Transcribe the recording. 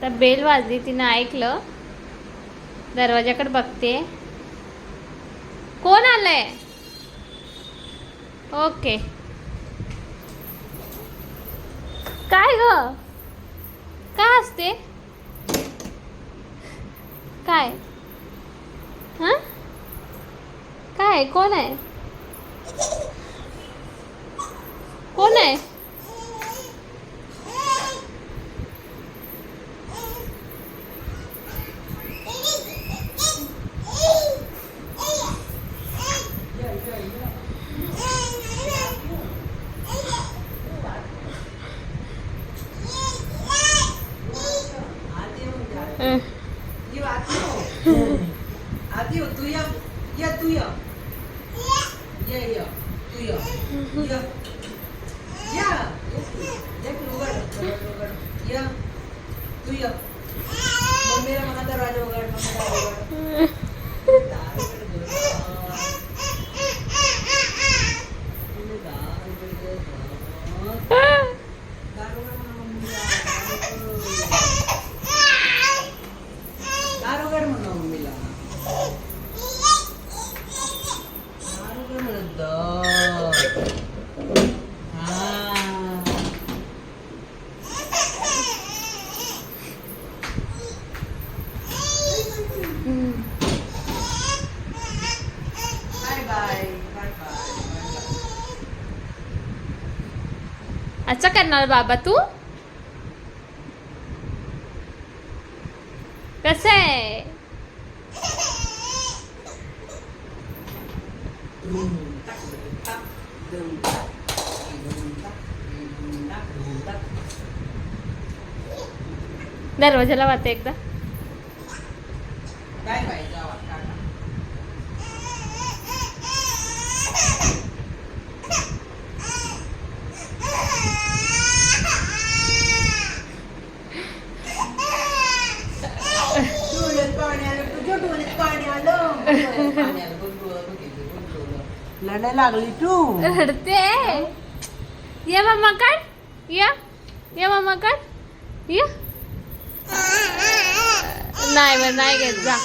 तर बेल वाजली, तिने ऐकलं. दरवाजाकडे बघते. कोण आलंय? ओके. काय ग? काय असते? काय? हां? काय? कोण आहे? कोण आहे? आती हो तू या तू या तू या तू या मम्मीला म्हणा दरवाजा उघड मम्मीला असं करणार बाबा तू? कसं आहे? दरवाजाला वाटते एकदा. काय पाहिजे लढाई लागली तू रडते. ये मम्मा कर. ये मम्मा कर. ये नाही घेत जा.